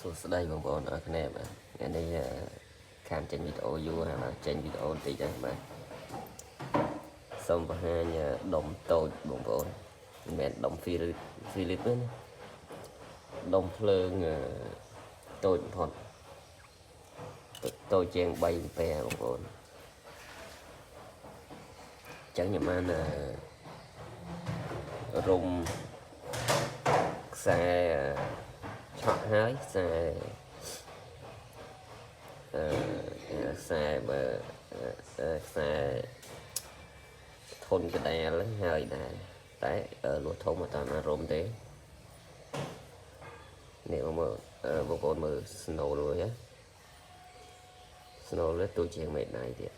សួស្តីបងប្អូនអរគ្នាបាទថ្ងៃនេះខានចេញវីដេអូយូរហើយបាទចេញវីដេអូបន្តិចដែរបាទសូមបង្ហាញដុំតូចបងប្អូនមិនមែនដុំហ្វីលីបទេណាដុំភ្លើងតូចបំផុតតូចជាង3អាំពែបងប្អូនអញ្ចឹងខ្ញុំបានរុំខ្សែឆក់ហើយខ្សែបើខ្សែធុនកដាលហើយដែរតែលួសធំអត់តាមអារម្មណ៍ទេនេះមើលបងប្អូនមើល snow រួចហ៎ snow លើទូជាងមេដៃទៀត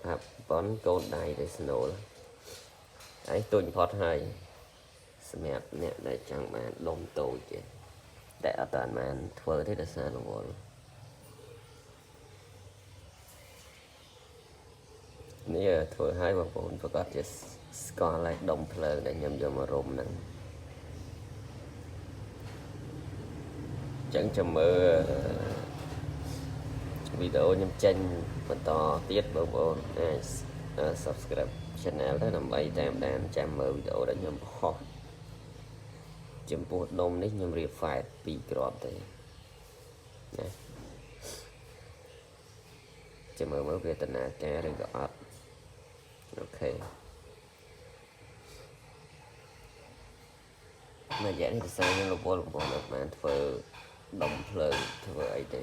ហាប់ប៉ុនកូនដៃទៅ snow ហើយទូចបំផុតហើយសម្រាប់អ្នកដែលចង់បានដុំតូចទេតែអត់បានធ្វើទេដោយសាររវល់នេះធ្វើឲ្យបងប្អូនប្រកាសជាស្គាល់ហើយដុំភ្លើងដែលខ្ញុំយកមករុំហ្នឹងអញ្ចឹងចាំមើលវីដេអូខ្ញុំចេញបន្តទៀតបងប្អូនអាច subscribe channel ទៅដើម្បីតាមដានចាំមើលវីដេអូដែលខ្ញុំបង្ហោះចំពោះដុំនេះខ្ញុំរៀប file 2គ្រាប់ទេណាចាំមើលវេទនាការឬក៏អត់អូខេមួយរយៈនេះភាសាខ្ញុំរវល់បងប្អូនអត់បានធ្វើដុំភ្លើងធ្វើអីទេ